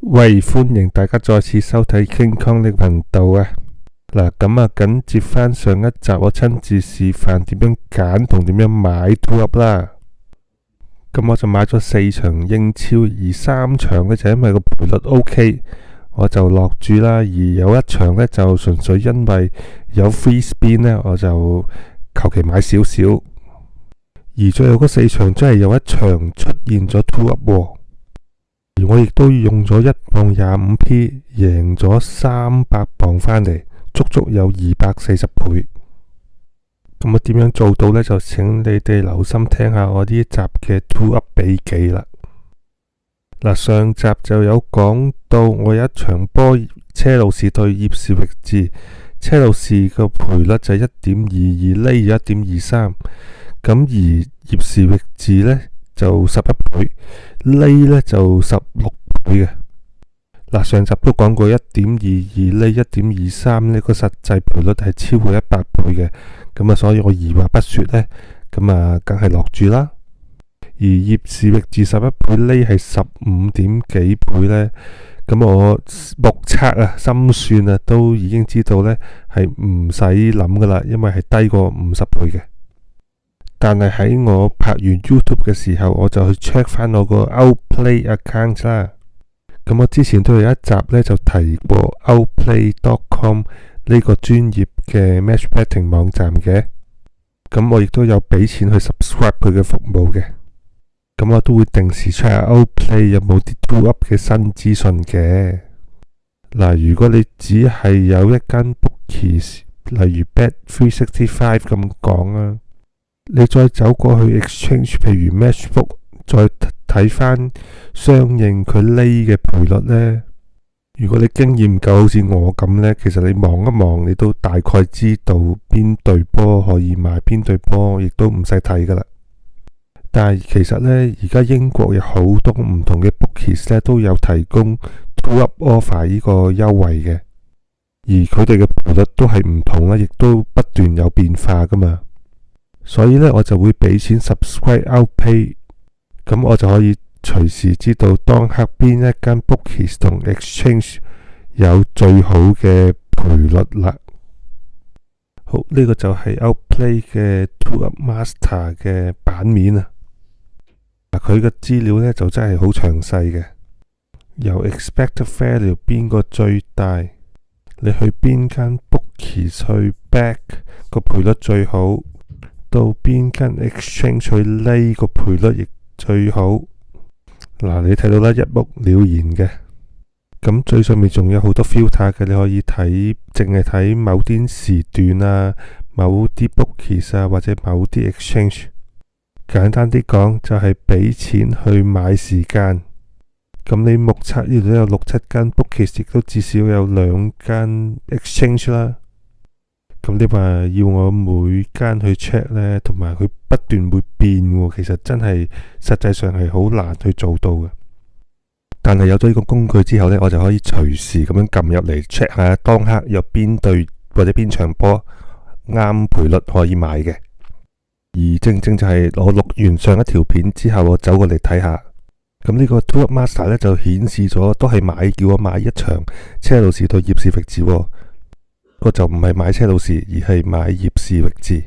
喂，歡迎大家再次收睇 King Kong 呢個頻道啊！嗱，咁啊，緊接翻上一集，我親自示範點樣揀同點樣買 2up 啦。咁我就買咗4場英超，而3場呢就因為個賠率 OK，我就落注啦。而有一場呢就純粹因為有 free spin 呢，我就求其買少少。而最後嗰4場真係有一場出現咗 2up 喎。而我亦都用咗1磅 25p 贏咗300磅返嚟，足足有240倍。咁我點樣做到呢？就請你哋留心聽下我呢一集嘅 2up 秘技啦。嗱，上集就有講到我有一場波車路士對葉士域治，車路士個賠率就係 1.22 厘1.23，咁而葉士域治呢就11倍，厘呢就16倍嘅。嗱，上集都講過 1.22 厘 1.23 呢個實際賠率係超過100倍嘅，咁啊所以我二話不說呢，咁啊梗係落注啦。而葉士域治11倍，厘係15點幾倍呢，咁我目測啊心算啊都已經知道呢係唔使諗噶啦，因為係低過50倍嘅。但係喺我拍完 YouTube 嘅時候，我就去 check 翻我個 Outplay account 啦。咁我之前都有一集呢，就提過 Outplay.com 呢個專業嘅 match betting 網站嘅。咁我亦都有俾錢去 subscribe 佢嘅服務嘅。咁我都會定時 check 下 Outplay 有冇啲 2up 嘅新資訊嘅。嗱，如果你只係有一間 bookies， 例如 Bet365 咁講啊，你再走過去 exchange， 譬如 Matchbook， 再睇翻相應佢厘嘅賠率呢。如果你經驗夠好似我咁呢，其實你望一望你都大概知道邊隊波可以買，邊隊波亦都唔使睇噶啦。但係其實呢，而家英國有好多唔同嘅 bookies 呢都有提供 2up offer 呢個優惠嘅，而佢哋嘅賠率都係唔同啦，亦都不斷有變化噶嘛。所以呢，我就會俾錢 subscribe Outplay， 咁我就可以隨時知道當刻邊一間 bookies 同 exchange 有最好嘅賠率啦。好，呢個就係 Outplay 嘅 2up Master 嘅版面啊。佢嘅資料呢就真係好詳細嘅，由 expected value 邊個最大，你去邊間 bookies 去 back 個賠率最好，到邊間 exchange 去厘個賠率亦最好。嗱，你睇到啦，一目了然嘅。咁最上面仲有好多 filter 嘅，你可以睇，淨係睇某啲時段啊，某啲 bookies 啊，或者某啲 exchange。簡單啲講，就係俾錢去買時間。咁你目測呢度都有6-7間 bookies， 亦都至少有2間 exchange 啦。咁你話要我每間去 check 呢，同埋佢不斷會變喎，其實真係實際上係好難去做到嘅。但係有咗呢個工具之後呢，我就可以隨時咁樣撳入嚟 check 下當刻有邊隊或者邊場波啱賠率可以買嘅。而正正就係我錄完上一條片之後，我走過嚟睇下，咁呢個 2up Master 呢就顯示咗都係叫我買一場車路士對葉士域治喎。個就唔係買車路士，而係買葉士域治。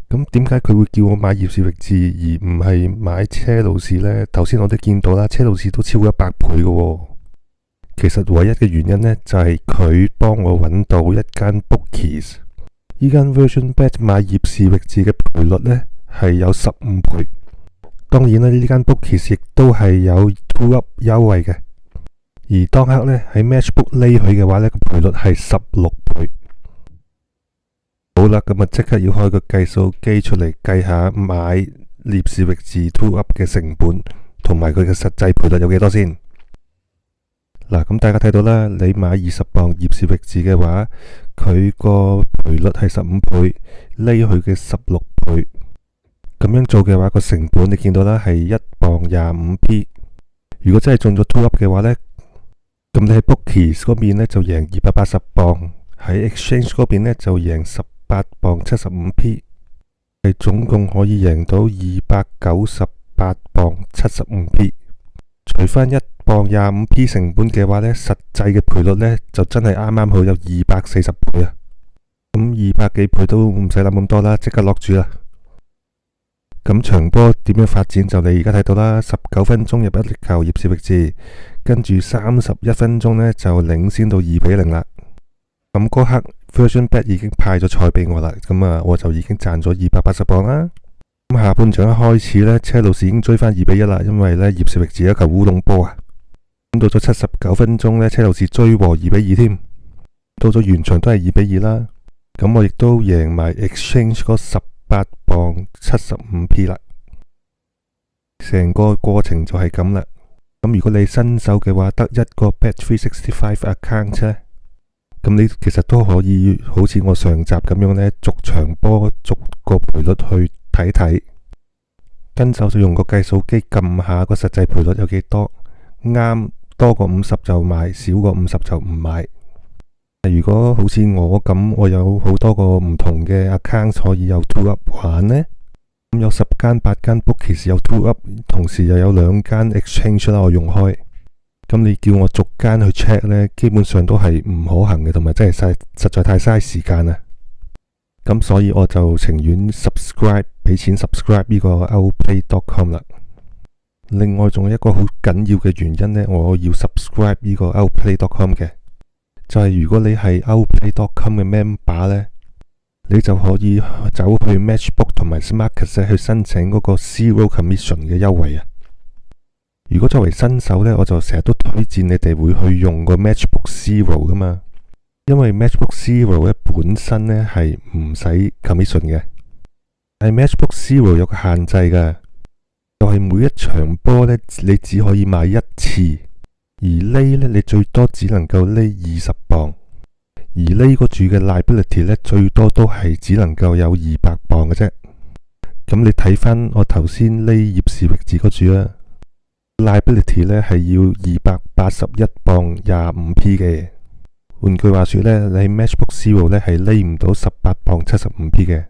咁點解佢會叫我買葉士域治而唔係買車路士呢？頭先我都見到啦，車路士都超過100倍嘅喎。其實唯一嘅原因呢，就係佢幫我揾到一間 bookies， 依間 VersionBet 買葉士域治嘅賠率呢係有15倍。當然啦，呢間 bookies 亦都係有 2up 優惠嘅。而當刻呢，喺 Matchbook 厘佢嘅話呢，個賠率係16倍。好啦，咁啊即刻要開個計數機出嚟計下買葉士域治 2up 嘅成本同埋佢嘅實際賠率有幾多先。嗱，咁大家睇到啦，你買20磅葉士域治嘅話，佢個賠率係15倍，厘佢嘅16倍。咁樣做嘅話，個成本你見到啦係1磅 25p。如果真係中咗 2up 嘅話呢，咁你喺 bookies 嗰邊呢就贏280磅，喺 exchange 嗰邊呢就贏18磅 75p， 係總共可以贏到298磅 75p。除翻1磅 25p 成本嘅話呢，實際嘅賠率呢就真係啱啱好有240倍啊！咁200幾倍都唔使諗咁多啦，即刻落注啦！咁場波點樣發展就你而家睇到啦，19分鐘入一粒球，葉士域治，跟住31分鐘呢就領先到2-0啦。咁嗰刻 Virgin Bet 已經派咗彩俾我啦，咁啊我就已經賺咗280磅啦。咁下半場一開始呢，車路士已經追翻2-1啦，因為呢葉士域治有一球烏龍波啊。咁到咗79分鐘呢，車路士追和2-2添，到咗完場都係2-2啦。咁我亦都贏埋 Exchange 嗰18磅 75p 啦。成個過程就係咁啦。咁如果你新手嘅話，得一個 Bet365 account 呢，咁你其實都可以好似我上集咁樣呢，逐場波逐個賠率去睇睇，跟手就用個計數機撳下個實際賠率有幾多，啱多過50就買，少過50就唔買。如果好似我咁，我有好多個唔同嘅 account 可以有 two up 玩呢，咁有10間8間 book 其實有 two up， 同時又有2間 exchange 啦，我用開。咁你叫我逐間去 check 呢，基本上都係唔可行嘅，同埋真係實在太嘥時間啦。咁所以我就情願 subscribe 俾錢 subscribe 呢個 outplay.com 啦。另外仲有一個好緊要嘅原因呢，我要 subscribe 呢個 outplay.com 嘅，就係如果你係 outplay.com 嘅 member 呢，你就可以走去 Matchbook 同埋 Smartcast 去申請嗰個 zero commission 嘅優惠啊。如果作為新手呢，我就成日都推薦你哋會去用個 Matchbook Zero 噶嘛，因為 Matchbook Zero 咧本身呢係唔使 commission 嘅，但係 Matchbook Zero 有個限制噶，就係每一場波呢，你只可以買一次，而呢你最多只能夠呢20磅，而呢個注嘅 liability 呢，最多都係只能夠有200磅嘅啫。咁你睇翻我頭先呢葉士域治嗰注啊，liability 呢係要281磅 25p 嘅。換句話說呢，你 Matchbook Zero 呢係匿唔到18磅 75p 嘅。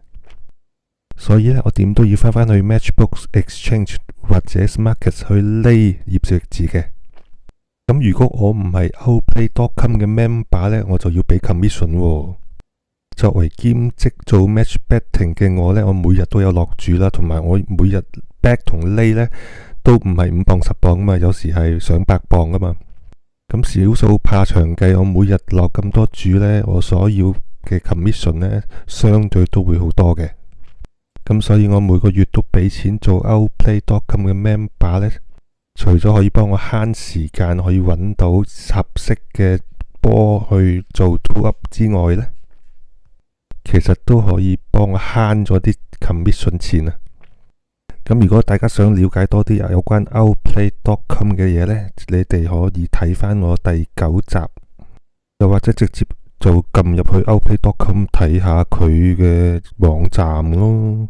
所以呢，我點都要翻去 Matchbook Exchange 或者 Smartcast 去匿葉士域治嘅。咁如果我唔係 outplay.com 嘅 member 呢，我就要俾 commission 喎。作為兼職做 match betting 嘅我呢，我每日都有落注啦，同埋我每日 back 同 lay 呢都唔係5磅10磅噶嘛，有時係上百磅噶嘛。咁少數怕長計，我每日落咁多注呢，我所要嘅 commission 呢相對都會好多嘅。咁所以我每個月都俾錢做 outplay.com 嘅 member 呢，除咗可以幫我慳時間，可以揾到合適嘅波去做 two up 之外呢，其實都可以幫我慳咗啲 commission 錢啊！咁如果大家想了解多啲有關 outplay.com 嘅嘢呢，你哋可以睇翻我第9集，又或者直接就撳入去 outplay.com 睇下佢嘅網站咯。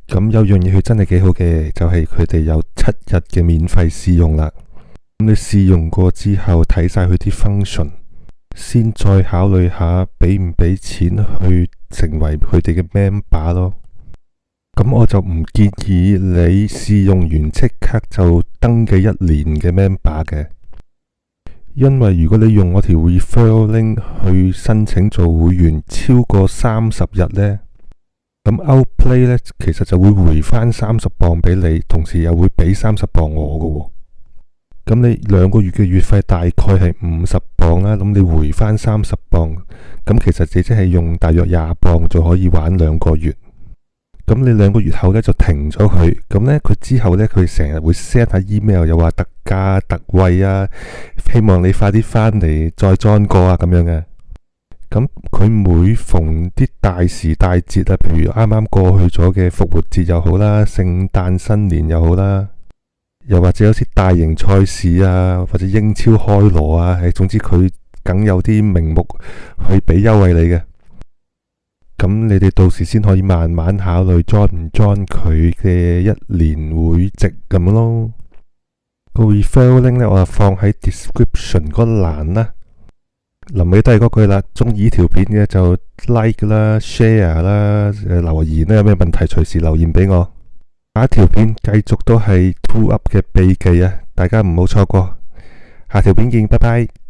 咁有樣嘢佢真係幾好嘅，就係佢哋有7日嘅免費試用啦。咁你試用過之後睇晒佢啲 function，先再考慮下俾唔俾錢去成為佢哋嘅 member 咯。咁我就唔建議你試用完即刻就登記1年嘅 member 嘅，因為如果你用我條 referral link 去申請做會員超過30日呢，咁 Outplay 呢其實就會回翻30磅俾你，同時又會俾30磅我嘅。咁你2個月嘅月費大概係50磅啦，咁你回翻30磅，咁其實你即係用大約20磅就可以玩2個月。咁你2個月後呢就停咗佢，咁呢佢之後呢，佢成日會 send 下 email，又話特價特惠啊，希望你快啲翻嚟再 join 過啊咁樣嘅。咁佢每逢啲大時大節啊，譬如啱啱過去咗嘅復活節又好啦，聖誕新年又好啦，又或者有啲大型賽事啊，或者英超開鑼啊，總之佢梗有啲名目去俾優惠你嘅。咁你哋到時先可以慢慢考慮 join 唔 join 佢嘅1年會籍咁樣咯。個 referral link 呢，我就放喺 description 嗰欄啦。臨尾都係嗰句啦，中意呢條片嘅就 like 啦 share 啦，留言啦，有咩問題隨時留言俾我。下一條片繼續都係 two up 嘅秘技啊，大家唔好錯過。下條片見，拜拜。